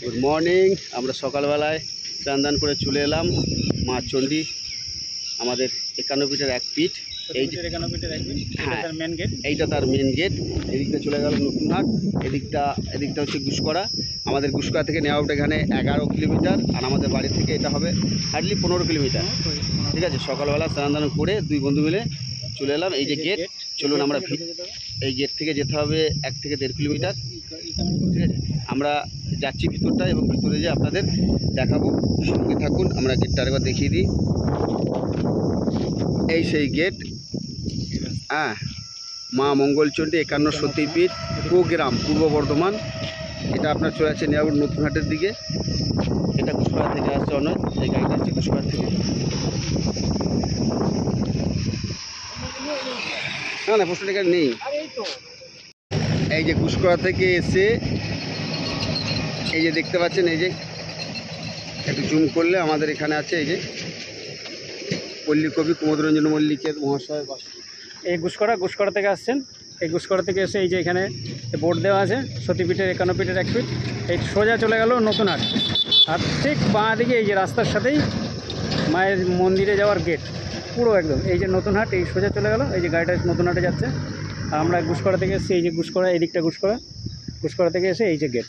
Good morning. আমরা সকালবেলায় স্নান করে চলে এলাম মা চণ্ডী, আমাদের 51 ফিটের 1 ফিট। হ্যাঁ, এইটা তার মেন গেট। এদিকটা চলে গেল নতুনহাট, এদিকটা হচ্ছে গুসকরা। আমাদের গুসকরা থেকে নেওয়া ওটা এখানে 11 কিলোমিটার, আর আমাদের বাড়ি থেকে এটা হবে হার্ডলি 15 কিলোমিটার। ঠিক আছে, সকালবেলা স্নান করে দুই বন্ধু মিলে চলে এলাম। এই যে গেট, চলুন আমরা এই গেট থেকে যেতে হবে 1 থেকে 1.5 কিলোমিটার। ঠিক আছে, আমরা যাচ্ছি ভিতরটা এবং ভিতরে যে আপনাদের দেখাবো, সঙ্গে থাকুন। আমরা গেটটা আরেকবার দেখিয়ে দিই। এই সেই গেট, হ্যাঁ, মা মঙ্গলচণ্ডী 51 সতীপীঠ, কুগ্রাম, পূর্ব বর্ধমান। এটা আপনার চলে আসছে নেওয়া নতুনহাটের দিকে। এটা কুশপাড়া থেকে আসছে অনেক, এই গাড়িটা আসছে কুশপাড়া থেকে। না পোস্টার গাড়ি নেই। এই যে কুশপাড়া থেকে এসে এই যে দেখতে পাচ্ছেন, এই যে একটু জুম করলে আমাদের এখানে আছে এই যে পল্লী কবি কুমুদরঞ্জন মল্লিকের মহাশয় বাস। এই গুসকরা থেকে আসছেন। এই গুসকরা থেকে এসে এই যে এখানে বোর্ড দেওয়া আছে সতীপীঠের 51 ফিটের 1 ফিট। এই সোজা চলে গেল নতুনহাট, আর ঠিক বাঁ দিকে এই যে রাস্তার সাথেই মায়ের মন্দিরে যাওয়ার গেট, পুরো একদম এই যে নতুনহাট। এই সোজা চলে গেল, এই যে গাড়িটা নতুনহাটে যাচ্ছে। আর আমরা গুসকরা থেকে এসে এই যে গুসকরা, এই দিকটা গুসকরা থেকে এসে এই যে গেট।